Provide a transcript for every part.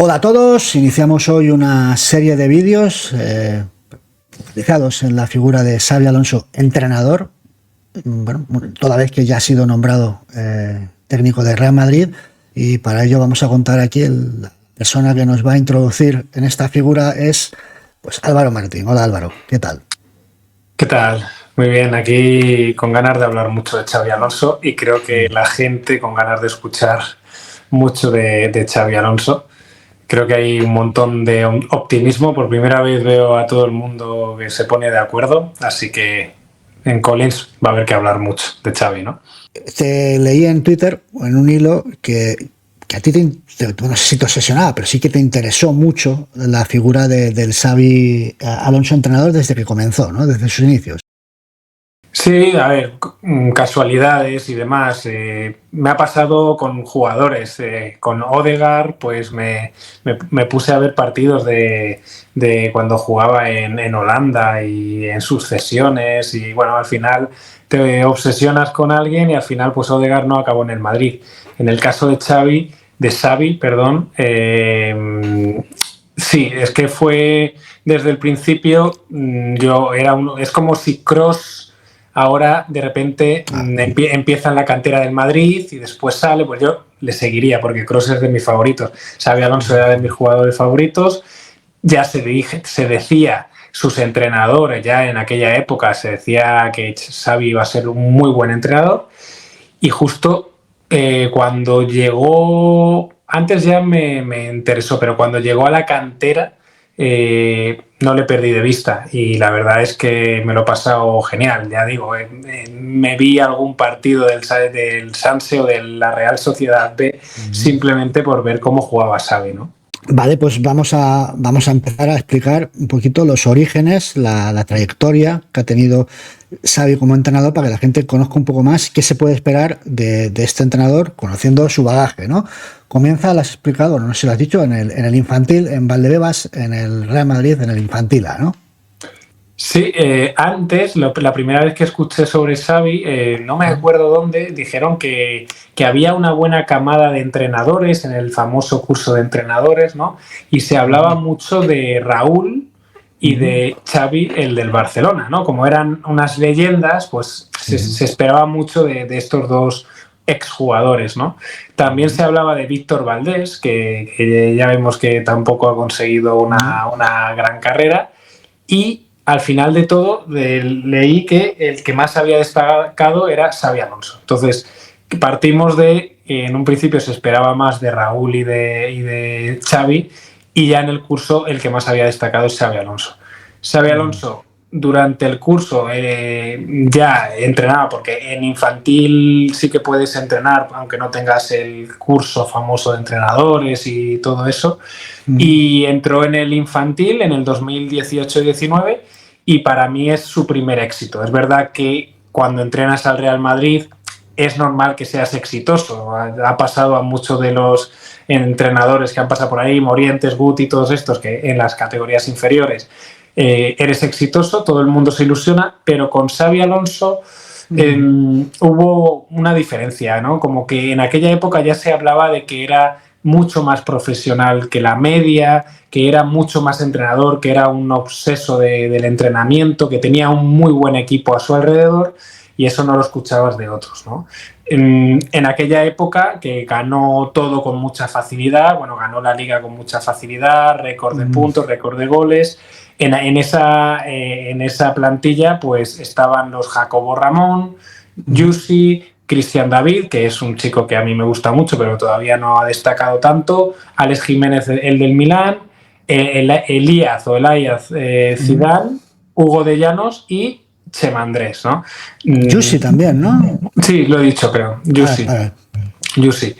Hola a todos, iniciamos hoy una serie de vídeos focalizados en la figura de Xabi Alonso, entrenador, bueno, toda vez que ya ha sido nombrado técnico de Real Madrid, y para ello vamos a contar aquí, la persona que nos va a introducir en esta figura es pues Álvaro Martín. Hola Álvaro, ¿qué tal? ¿Qué tal? Muy bien, aquí con ganas de hablar mucho de Xabi Alonso y creo que la gente con ganas de escuchar mucho de Xabi Alonso. Creo que hay un montón de optimismo. Por primera vez veo a todo el mundo que se pone de acuerdo, así que en Collins va a haber que hablar mucho de Xabi, ¿no? Te leí en Twitter, o en un hilo, que a ti no sé si te obsesionaba, pero sí que te interesó mucho la figura del Xabi Alonso entrenador desde que comenzó, ¿no? Desde sus inicios. Sí, a ver, casualidades y demás. Me ha pasado con jugadores. Con Odegaard, pues me puse a ver partidos de cuando jugaba en Holanda y en sus cesiones. Y bueno, al final te obsesionas con alguien y al final, pues Odegaard no acabó en el Madrid. En el caso de Xavi, perdón, sí, es que fue desde el principio. Es como si Kroos ahora de repente empieza en la cantera del Madrid y después sale, pues yo le seguiría porque Kroos es de mis favoritos. Xabi Alonso era de mis jugadores favoritos. Ya se decía, sus entrenadores, ya en aquella época se decía que Xavi iba a ser un muy buen entrenador y justo cuando llegó, antes ya me interesó, pero cuando llegó a la cantera no le perdí de vista y la verdad es que me lo he pasado genial, ya digo, me vi algún partido del Sanse o de la Real Sociedad B simplemente por ver cómo jugaba Xavi, ¿no? Vale, pues vamos a empezar a explicar un poquito los orígenes, la trayectoria que ha tenido Xavi como entrenador, para que la gente conozca un poco más qué se puede esperar de este entrenador, conociendo su bagaje, ¿no? Comienza, lo has explicado, no sé si lo has dicho, en el infantil, en Valdebebas, en el Real Madrid, en el infantil A, ¿no? Sí, antes, la primera vez que escuché sobre Xavi, no me acuerdo dónde, dijeron que había una buena camada de entrenadores en el famoso curso de entrenadores, ¿no? Y se hablaba mucho de Raúl y de Xavi, el del Barcelona, ¿no? Como eran unas leyendas, pues se esperaba mucho de estos dos exjugadores, ¿no? También se hablaba de Víctor Valdés, que ya vemos que tampoco ha conseguido una gran carrera, y al final de todo leí que el que más había destacado era Xabi Alonso. Entonces partimos en un principio se esperaba más de Raúl y de Xavi, y ya en el curso el que más había destacado es Xabi Alonso. Xabi Alonso durante el curso ya entrenaba, porque en infantil sí que puedes entrenar aunque no tengas el curso famoso de entrenadores y todo eso, y entró en el infantil en el 2018-19 y para mí es su primer éxito. Es verdad que cuando entrenas al Real Madrid es normal que seas exitoso. Ha pasado a muchos de los entrenadores que han pasado por ahí, Morientes, Guti, todos estos, que en las categorías inferiores eres exitoso, todo el mundo se ilusiona, pero con Xabi Alonso hubo una diferencia, ¿no? Como que en aquella época ya se hablaba de que era mucho más profesional que la media, que era mucho más entrenador, que era un obseso del entrenamiento, que tenía un muy buen equipo a su alrededor, y eso no lo escuchabas de otros, ¿no? En aquella época, que ganó todo con mucha facilidad, bueno, ganó la Liga con mucha facilidad, récord de puntos, récord de goles. En esa plantilla pues estaban los Jacobo Ramón, Yusi, Cristian David, que es un chico que a mí me gusta mucho, pero todavía no ha destacado tanto, Alex Jiménez, el del Milán, Elías Zidane, Hugo de Llanos y Chema Andrés, ¿no? Yusi también, ¿no? Sí, lo he dicho, creo. Yusi.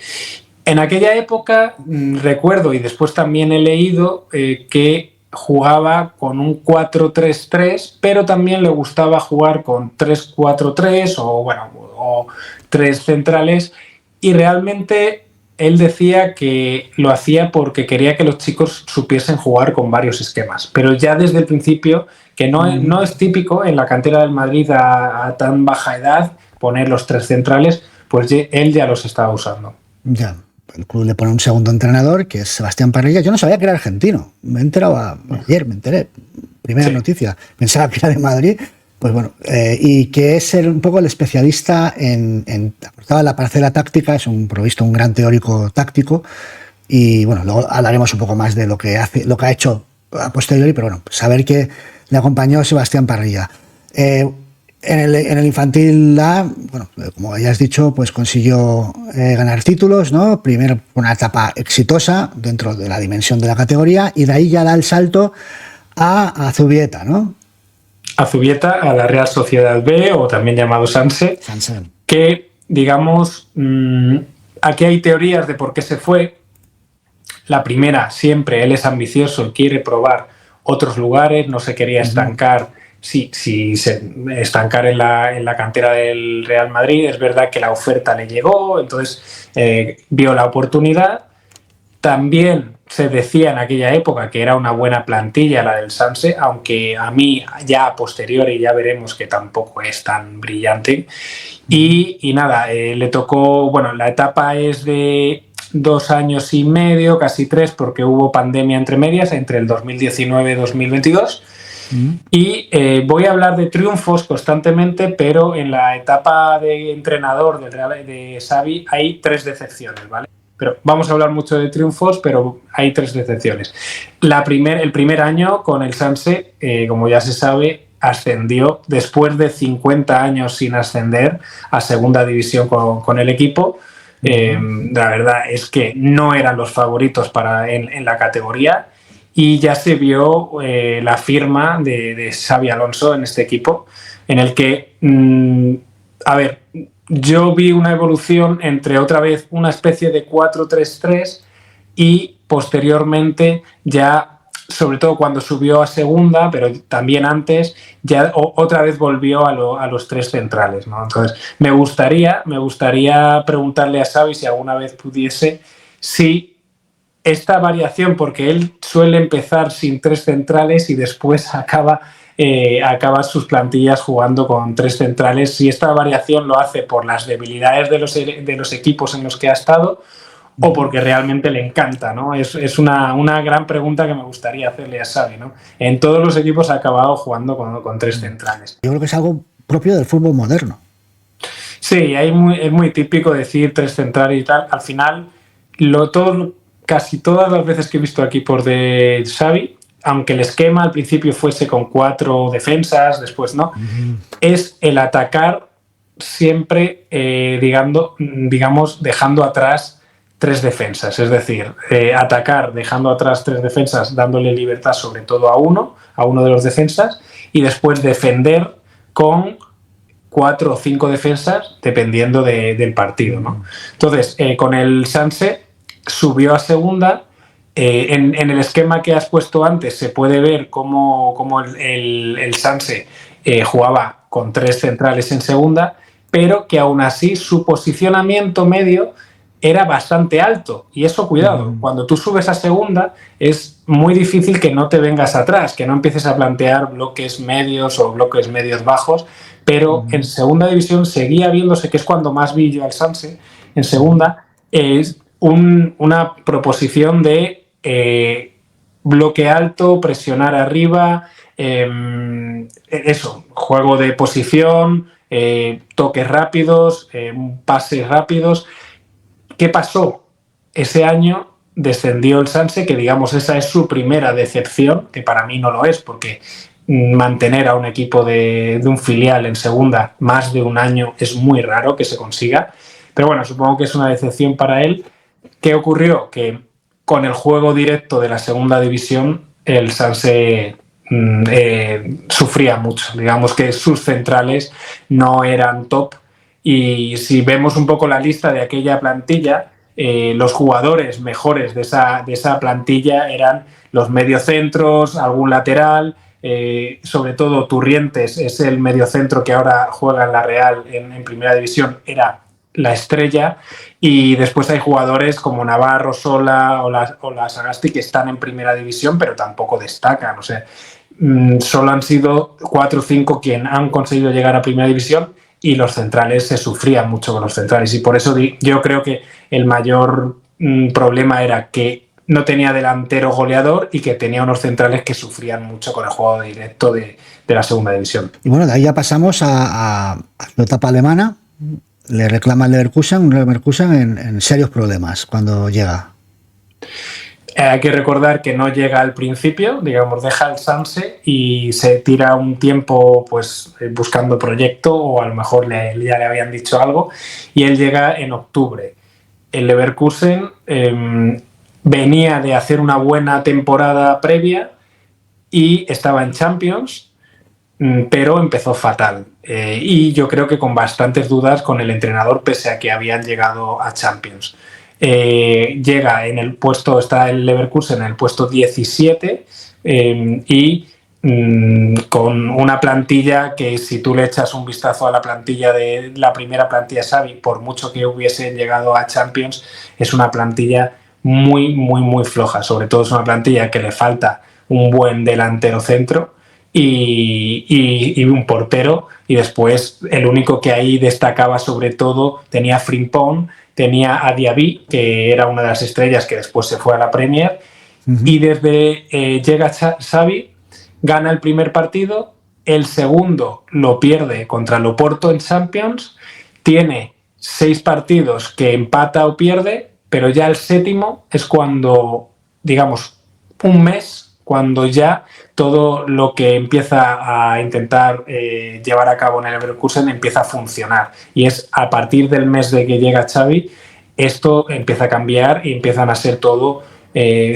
En aquella época recuerdo, y después también he leído, que jugaba con un 4-3-3, pero también le gustaba jugar con 3-4-3 o tres centrales, y realmente él decía que lo hacía porque quería que los chicos supiesen jugar con varios esquemas, pero ya desde el principio, que no es típico en la cantera del Madrid a tan baja edad poner los tres centrales, pues él ya los estaba usando. Ya. el club le pone un segundo entrenador, que es Sebastián Parrilla. Yo no sabía que era argentino, me he enterado ayer, primera noticia, pensaba que era de Madrid, pues bueno, y que es un poco el especialista en aportaba la parcela táctica, es un gran teórico táctico, y bueno, luego hablaremos un poco más de lo que ha hecho a posteriori, pero bueno, saber que le acompañó Sebastián Parrilla. En el infantil A, bueno, como ya has dicho, pues consiguió ganar títulos, ¿no? Primero una etapa exitosa dentro de la dimensión de la categoría, y de ahí ya da el salto a Zubieta, ¿no? A Zubieta, a la Real Sociedad B, o también llamado Sanse, que, digamos, aquí hay teorías de por qué se fue. La primera, siempre él es ambicioso, quiere probar otros lugares, no se quería estancar. Sí, estancar en la cantera del Real Madrid. Es verdad que la oferta le llegó, entonces vio la oportunidad. También se decía en aquella época que era una buena plantilla la del Sanse, aunque a mí ya a posteriori ya veremos que tampoco es tan brillante. Y nada, le tocó, bueno, la etapa es de 2 años y medio, casi 3, porque hubo pandemia entre medias, entre el 2019 y 2022. Y voy a hablar de triunfos constantemente, pero en la etapa de entrenador de Xavi hay 3 decepciones, ¿vale? Pero vamos a hablar mucho de triunfos, pero hay 3 decepciones. El primer año con el Sanse, como ya se sabe, ascendió después de 50 años sin ascender a segunda división con el equipo. La verdad es que no eran los favoritos en la categoría. Y ya se vio la firma de Xabi Alonso en este equipo, en el que, yo vi una evolución entre otra vez una especie de 4-3-3 y posteriormente ya, sobre todo cuando subió a segunda, pero también antes, ya otra vez volvió a los 3 centrales, ¿no? Entonces, me gustaría preguntarle a Xavi, si alguna vez pudiese, si esta variación, porque él suele empezar sin 3 centrales y después acaba sus plantillas jugando con 3 centrales, si esta variación lo hace por las debilidades de los equipos en los que ha estado o porque realmente le encanta, ¿no? Es una gran pregunta que me gustaría hacerle a Xavi, ¿no? En todos los equipos ha acabado jugando con 3 centrales. Yo creo que es algo propio del fútbol moderno. Sí, es muy típico decir 3 centrales y tal. Al final, casi todas las veces que he visto equipos de Xavi, aunque el esquema al principio fuese con 4 defensas, después no, es el atacar siempre, digamos, dejando atrás 3 defensas. Es decir, atacar dejando atrás 3 defensas, dándole libertad sobre todo a uno de los defensas, y después defender con 4 o 5 defensas, dependiendo del partido, ¿no? Entonces, con el Sanse subió a segunda. En el esquema que has puesto antes se puede ver cómo el Sanse jugaba con 3 centrales en segunda, pero que aún así su posicionamiento medio era bastante alto. Y eso, cuidado, cuando tú subes a segunda es muy difícil que no te vengas atrás, que no empieces a plantear bloques medios o bloques medios bajos, pero en segunda división seguía viéndose, que es cuando más vi yo al Sanse, en segunda, es una proposición de bloque alto, presionar arriba, juego de posición, toques rápidos, pases rápidos. ¿Qué pasó? Ese año descendió el Sanse, que digamos esa es su primera decepción, que para mí no lo es, porque mantener a un equipo de un filial en segunda más de un año es muy raro que se consiga. Pero bueno, supongo que es una decepción para él. ¿Qué ocurrió? Que con el juego directo de la segunda división, el Sanse sufría mucho. Digamos que sus centrales no eran top. Y si vemos un poco la lista de aquella plantilla, los jugadores mejores de esa plantilla eran los mediocentros, algún lateral, sobre todo Turrientes es el mediocentro que ahora juega en la Real en primera división, era la estrella, y después hay jugadores como Navarro, Sola o la Sagasti que están en primera división pero tampoco destacan. O sea, solo han sido 4 o 5 quien han conseguido llegar a primera división, y los centrales se sufrían mucho con los centrales, y por eso yo creo que el mayor problema era que no tenía delantero goleador y que tenía unos centrales que sufrían mucho con el juego directo de la segunda división. Y bueno, de ahí ya pasamos a su etapa alemana. Le reclama el Leverkusen en serios problemas cuando llega. Hay que recordar que no llega al principio, digamos, deja el Sanse y se tira un tiempo pues buscando proyecto, o a lo mejor ya le habían dicho algo, y él llega en octubre. El Leverkusen venía de hacer una buena temporada previa y estaba en Champions, pero empezó fatal. Y yo creo que con bastantes dudas con el entrenador, pese a que habían llegado a Champions. Llega en el puesto, está el Leverkusen en el puesto 17 y con una plantilla que, si tú le echas un vistazo a la plantilla de la primera plantilla Xavi, por mucho que hubiesen llegado a Champions, es una plantilla muy, muy, muy floja. Sobre todo es una plantilla que le falta un buen delantero centro y un portero, y después el único que ahí destacaba sobre todo, tenía Frimpong, tenía a Diaby, que era una de las estrellas que después se fue a la Premier, y desde llega Xavi, gana el primer partido, el segundo lo pierde contra el Oporto en Champions, tiene 6 partidos que empata o pierde, pero ya el séptimo es cuando, digamos, un mes, cuando ya todo lo que empieza a intentar llevar a cabo en el Leverkusen empieza a funcionar. Y es a partir del mes de que llega Xavi, esto empieza a cambiar y empiezan a ser todo,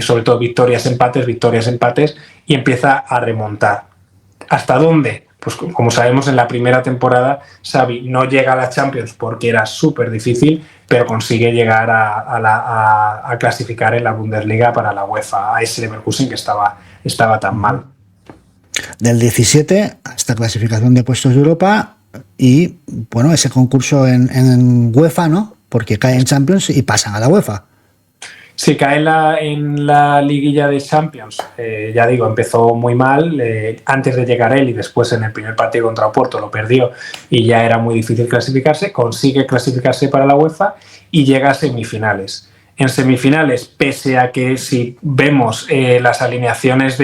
sobre todo victorias, empates, y empieza a remontar. ¿Hasta dónde? Pues como sabemos, en la primera temporada Xavi no llega a la Champions porque era súper difícil, pero consigue llegar a clasificar en la Bundesliga para la UEFA, a ese Leverkusen que estaba tan mal. Del 17 hasta clasificación de puestos de Europa y, bueno, ese concurso en UEFA, ¿no? Porque cae en Champions y pasan a la UEFA. Sí, cae en la liguilla de Champions. Ya digo, empezó muy mal antes de llegar él, y después en el primer partido contra Oporto lo perdió y ya era muy difícil clasificarse. Consigue clasificarse para la UEFA y llega a semifinales. En semifinales, pese a que si vemos las alineaciones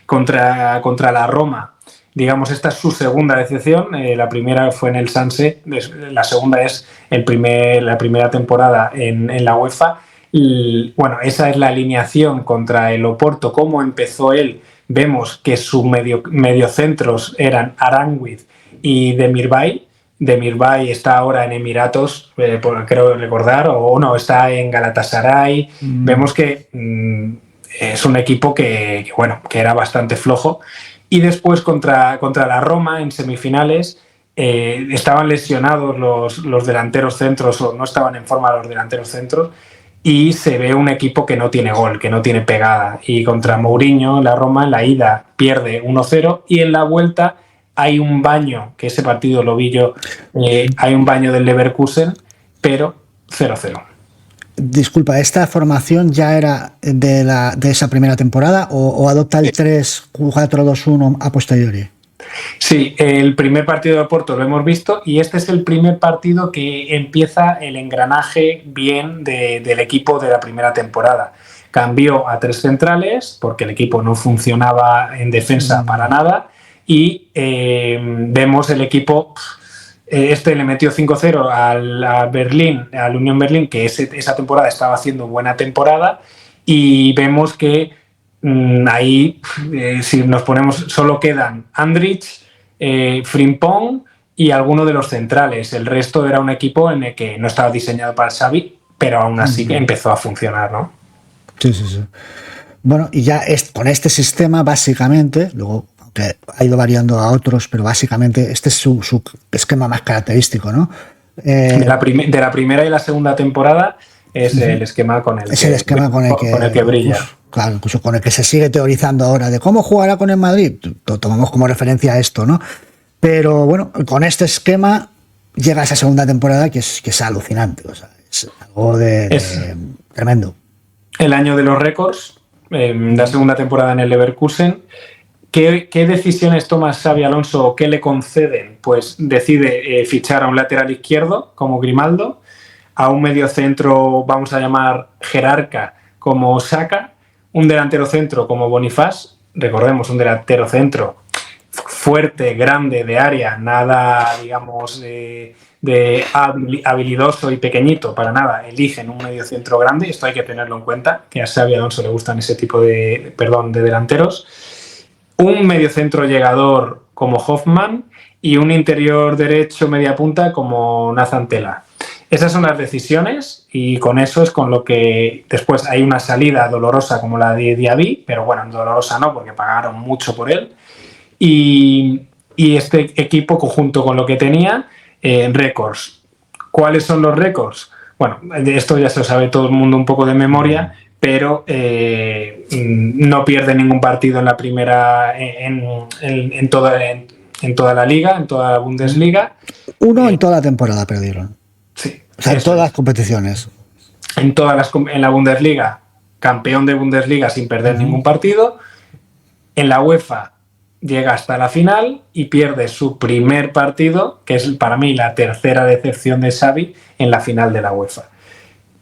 contra la Roma, digamos, esta es su segunda decepción. La primera fue en el Sanse, la segunda es la primera temporada en la UEFA. Y, bueno, esa es la alineación contra el Oporto. Cómo empezó él, vemos que sus mediocentros eran Aranguiz y Demirbay. Demirbay está ahora en Emiratos, creo recordar, o no, está en Galatasaray. Vemos que es un equipo que era bastante flojo. Y después contra la Roma en semifinales estaban lesionados los delanteros centros, o no estaban en forma los delanteros centros, y se ve un equipo que no tiene gol, que no tiene pegada. Y contra Mourinho, la Roma, en la ida pierde 1-0, y en la vuelta hay un baño, que ese partido lo vi yo, hay un baño del Leverkusen, pero 0-0. Disculpa, ¿esta formación ya era de esa primera temporada o adopta el 3-4-2-1 a posteriori? Sí, el primer partido de Oporto lo hemos visto, y este es el primer partido que empieza el engranaje bien del equipo de la primera temporada. Cambió a 3 centrales porque el equipo no funcionaba en defensa para nada, y vemos el equipo. Le metió 5-0 al Unión Berlín, que esa temporada estaba haciendo buena temporada, y vemos que ahí, si nos ponemos, solo quedan Andrich, Frimpong y alguno de los centrales. El resto era un equipo en el que no estaba diseñado para Xavi, pero aún así que empezó a funcionar, ¿no? Sí. Bueno, y ya con este sistema, básicamente, luego que ha ido variando a otros, pero básicamente este es su esquema más característico, ¿no? De la primera y la segunda temporada es el esquema con el que brilla. Claro, incluso con el que se sigue teorizando ahora de cómo jugará con el Madrid. Lo tomamos como referencia a esto, ¿no? Pero bueno, con este esquema llega esa segunda temporada que es alucinante. O sea, es algo tremendo. El año de los récords, la segunda temporada en el Leverkusen. ¿Qué decisiones toma Xabi Alonso o qué le conceden? Pues decide fichar a un lateral izquierdo como Grimaldo, a un mediocentro, vamos a llamar jerarca, como Saka, un delantero centro como Bonifaz, recordemos, un delantero centro fuerte, grande, de área, nada, digamos, de habilidoso y pequeñito, para nada. Eligen un mediocentro grande, esto hay que tenerlo en cuenta, que a Xabi Alonso le gustan ese tipo de delanteros. Un mediocentro llegador como Hoffman y un interior derecho media punta como Nathan Tella. Esas son las decisiones y con eso es con lo que después hay una salida dolorosa como la de Diaby, pero bueno, dolorosa no, porque pagaron mucho por él. Y este equipo, junto con lo que tenía, récords. ¿Cuáles son los récords? Bueno, de esto ya se lo sabe todo el mundo un poco de memoria, pero no pierde ningún partido en la primera, en toda la liga, en toda la Bundesliga. Uno en toda la temporada perdieron. Sí. O sea, en todas las competiciones. En la Bundesliga, campeón de Bundesliga sin perder ningún partido. En la UEFA llega hasta la final y pierde su primer partido, que es para mí la tercera decepción de Xavi en la final de la UEFA.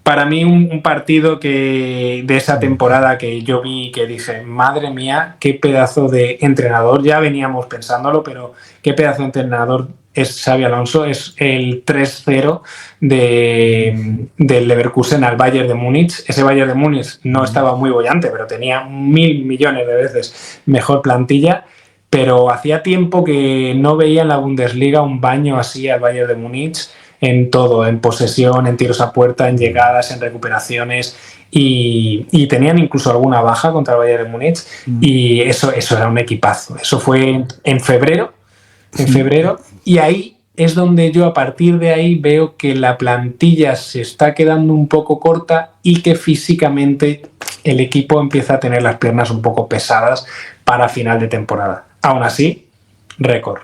Para mí un partido que de esa temporada que yo vi, que dije, madre mía, qué pedazo de entrenador, ya veníamos pensándolo, pero qué pedazo de entrenador es Xabi Alonso, es el 3-0 del Leverkusen al Bayern de Múnich. Ese Bayern de Múnich no estaba muy bollante, pero tenía 1.000 millones de veces mejor plantilla, pero hacía tiempo que no veía en la Bundesliga un baño así al Bayern de Múnich en todo, en posesión, en tiros a puerta, en llegadas, en recuperaciones, y tenían incluso alguna baja contra el Bayern de Múnich, y eso era un equipazo. Eso fue en febrero, y ahí es donde yo, a partir de ahí, veo que la plantilla se está quedando un poco corta y que físicamente el equipo empieza a tener las piernas un poco pesadas para final de temporada. Aún así, récord.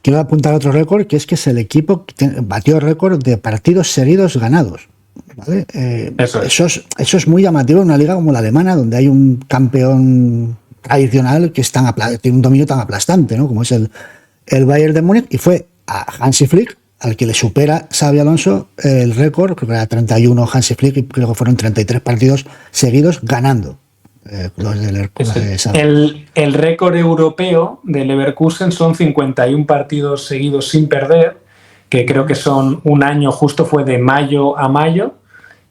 Quiero apuntar otro récord, que es el equipo que batió récord de partidos seguidos ganados. ¿Vale? Eso es muy llamativo en una liga como la alemana, donde hay un campeón tradicional que tiene un dominio tan aplastante, ¿no? Como es el Bayern de Múnich, y fue a Hansi Flick al que le supera Xabi Alonso el récord, creo que era 31 Hansi Flick, y creo que fueron 33 partidos seguidos ganando. Los del el récord europeo del Leverkusen son 51 partidos seguidos sin perder, que creo que son un año, justo fue de mayo a mayo,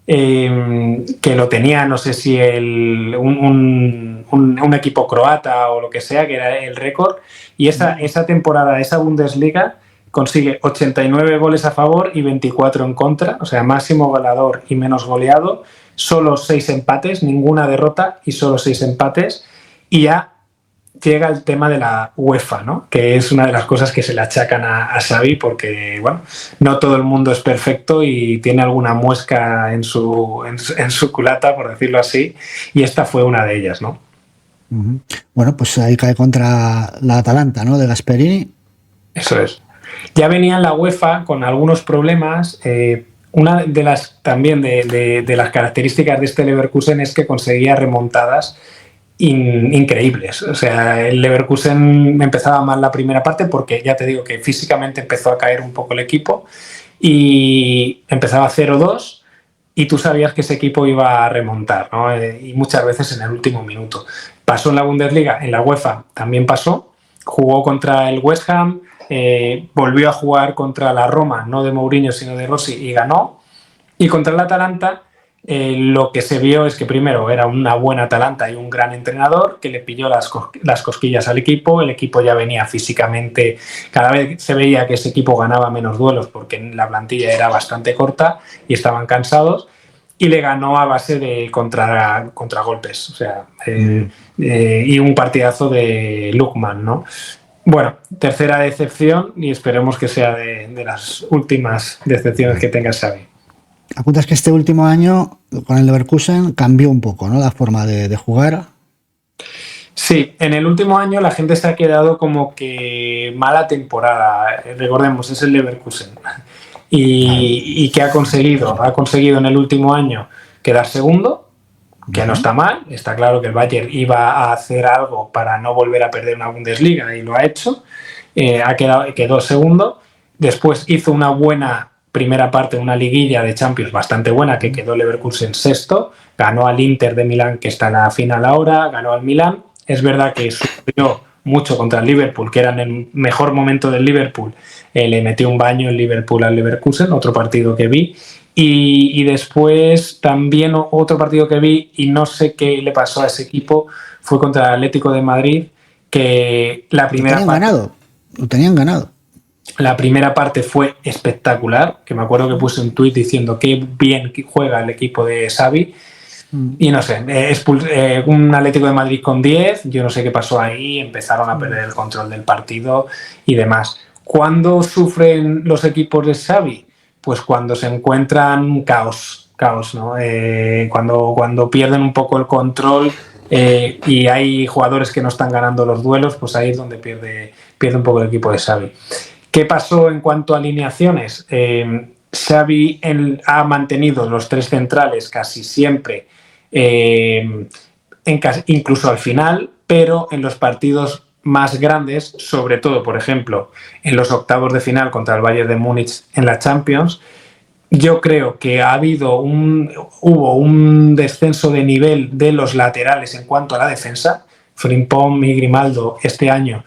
que lo tenía, no sé si un equipo croata o lo que sea, que era el récord, y esa temporada, esa Bundesliga, consigue 89 goles a favor y 24 en contra, o sea, máximo goleador y menos goleado, solo 6 empates, ninguna derrota y solo 6 empates, y ya llega el tema de la UEFA, ¿no? Que es una de las cosas que se le achacan a Xavi, porque, bueno, no todo el mundo es perfecto y tiene alguna muesca en su culata, por decirlo así, y esta fue una de ellas, ¿no? Bueno, pues ahí cae contra la Atalanta, ¿no? De Gasperini. Eso es. Ya venía en la UEFA con algunos problemas. Una de las también de las características de este Leverkusen es que conseguía remontadas increíbles. O sea, el Leverkusen empezaba mal la primera parte porque ya te digo que físicamente empezó a caer un poco el equipo y empezaba 0-2 y tú sabías que ese equipo iba a remontar, ¿no? Y muchas veces en el último minuto. Pasó en la Bundesliga, en la UEFA también pasó, jugó contra el West Ham, volvió a jugar contra la Roma, no de Mourinho sino de Rossi, y ganó. Y contra el Atalanta lo que se vio es que primero era una buena Atalanta y un gran entrenador que le pilló las cosquillas al equipo. El equipo ya venía físicamente, cada vez se veía que ese equipo ganaba menos duelos porque la plantilla era bastante corta y estaban cansados, y le ganó a base de contragolpes, o sea, y un partidazo de Lookman, ¿no? Bueno, tercera decepción, y esperemos que sea de las últimas decepciones que tenga Xavi. Apuntas que este último año con el Leverkusen cambió un poco, ¿no? La forma de jugar. Sí, en el último año la gente se ha quedado como que mala temporada. Recordemos, es el Leverkusen. Y que ha conseguido en el último año quedar segundo, que no está mal. Está claro que el Bayern iba a hacer algo para no volver a perder una Bundesliga y lo ha hecho. Quedó segundo. Después hizo una buena primera parte de una liguilla de Champions bastante buena, que quedó Leverkusen sexto, ganó al Inter de Milán, que está en la final ahora, ganó al Milán. Es verdad que sufrió mucho contra el Liverpool, que era en el mejor momento del Liverpool, le metió un baño el Liverpool al Leverkusen, otro partido que vi. Y después también otro partido que vi, y no sé qué le pasó a ese equipo, fue contra el Atlético de Madrid, que la primera parte... Lo tenían ganado. La primera parte fue espectacular, que me acuerdo que puse un tuit diciendo qué bien juega el equipo de Xavi. Y no sé, un Atlético de Madrid con 10, yo no sé qué pasó ahí, empezaron a perder el control del partido y demás. ¿Cuándo sufren los equipos de Xavi? Pues cuando se encuentran caos, ¿no? Cuando pierden un poco el control y hay jugadores que no están ganando los duelos, pues ahí es donde pierde un poco el equipo de Xavi. ¿Qué pasó en cuanto a alineaciones? Xavi ha mantenido los tres centrales casi siempre, incluso al final, pero en los partidos más grandes, sobre todo, por ejemplo, en los octavos de final contra el Bayern de Múnich en la Champions, yo creo que hubo un descenso de nivel de los laterales en cuanto a la defensa. Frimpong y Grimaldo este año,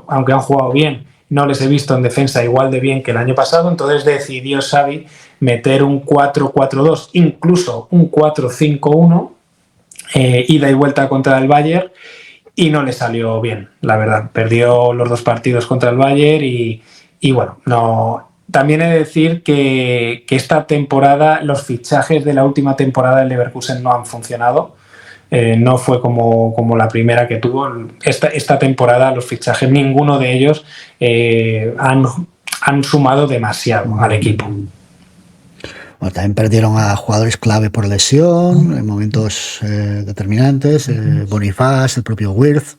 aunque han jugado bien, no les he visto en defensa igual de bien que el año pasado, entonces decidió Xavi meter un 4-4-2, incluso un 4-5-1, ida y vuelta contra el Bayern, y no le salió bien, la verdad. Perdió los dos partidos contra el Bayern y bueno, no. También he de decir que esta temporada, los fichajes de la última temporada del Leverkusen no han funcionado. No fue como la primera que tuvo. Esta temporada los fichajes, ninguno de ellos han sumado demasiado al equipo. Bueno, también perdieron a jugadores clave por lesión en momentos determinantes, Bonifaz, el propio Wirtz.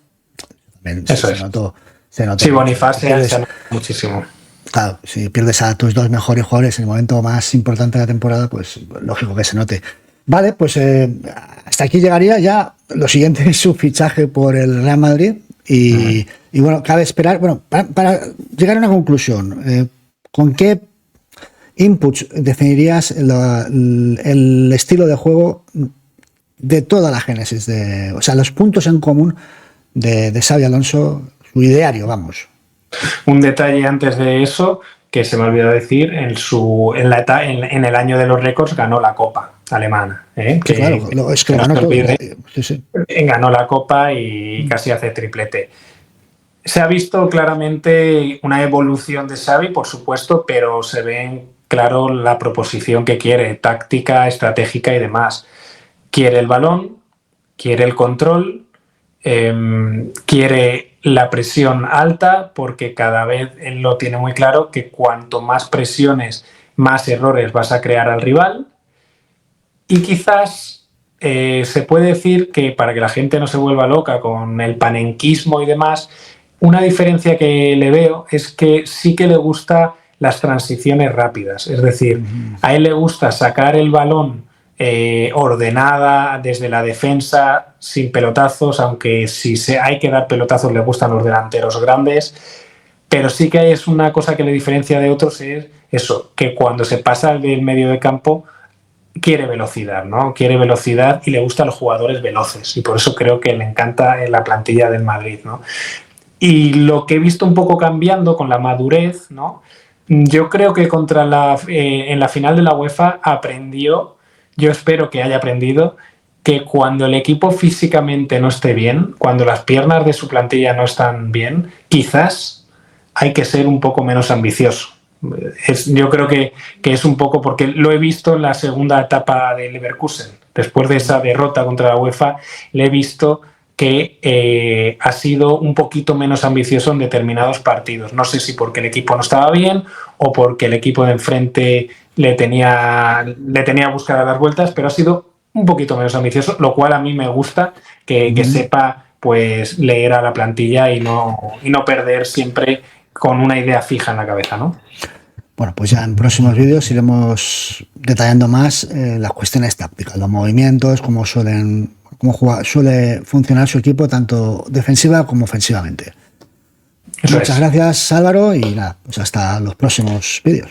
Eso se notó. Sí, Bonifaz se notó muchísimo. Claro, si pierdes a tus dos mejores jugadores en el momento más importante de la temporada, pues lógico que se note. Vale, pues hasta aquí llegaría ya. Lo siguiente es su fichaje por el Real Madrid y bueno, cabe esperar, bueno, para llegar a una conclusión, ¿con qué inputs definirías el estilo de juego de toda la génesis, o sea, los puntos en común de Xabi Alonso, su ideario, vamos? Un detalle antes de eso que se me olvidó decir, en el año de los récords ganó la Copa alemana. Claro, es que ganó todo. Sí. Ganó la Copa y casi hace triplete. Se ha visto claramente una evolución de Xavi, por supuesto, pero se ve claro la proposición que quiere, táctica, estratégica y demás. Quiere el balón, quiere el control, quiere la presión alta, porque cada vez él lo tiene muy claro que cuanto más presiones, más errores vas a crear al rival. Y quizás se puede decir que, para que la gente no se vuelva loca con el panenquismo y demás, una diferencia que le veo es que sí que le gusta las transiciones rápidas. Es decir, a él le gusta sacar el balón ordenada desde la defensa, sin pelotazos, aunque si hay que dar pelotazos le gustan los delanteros grandes, pero sí que es una cosa que le diferencia de otros, es eso, que cuando se pasa del medio de campo quiere velocidad, ¿no? Quiere velocidad y le gustan los jugadores veloces, y por eso creo que le encanta en la plantilla del Madrid, ¿no? Y lo que he visto un poco cambiando con la madurez, ¿no? Yo creo que en la final de la UEFA aprendió, yo espero que haya aprendido, que cuando el equipo físicamente no esté bien, cuando las piernas de su plantilla no están bien, quizás hay que ser un poco menos ambicioso. Yo creo que es un poco, porque lo he visto en la segunda etapa de Leverkusen. Después de esa derrota contra la UEFA, le he visto que ha sido un poquito menos ambicioso en determinados partidos. No sé si porque el equipo no estaba bien o porque el equipo de enfrente le tenía buscar a las vueltas, pero ha sido un poquito menos ambicioso, lo cual a mí me gusta, que sepa pues leer a la plantilla y no perder siempre con una idea fija en la cabeza, ¿no? Bueno, pues ya en próximos vídeos iremos detallando más las cuestiones tácticas, los movimientos, cómo suele funcionar su equipo, tanto defensiva como ofensivamente. Muchas gracias, Álvaro, y nada, pues hasta los próximos vídeos.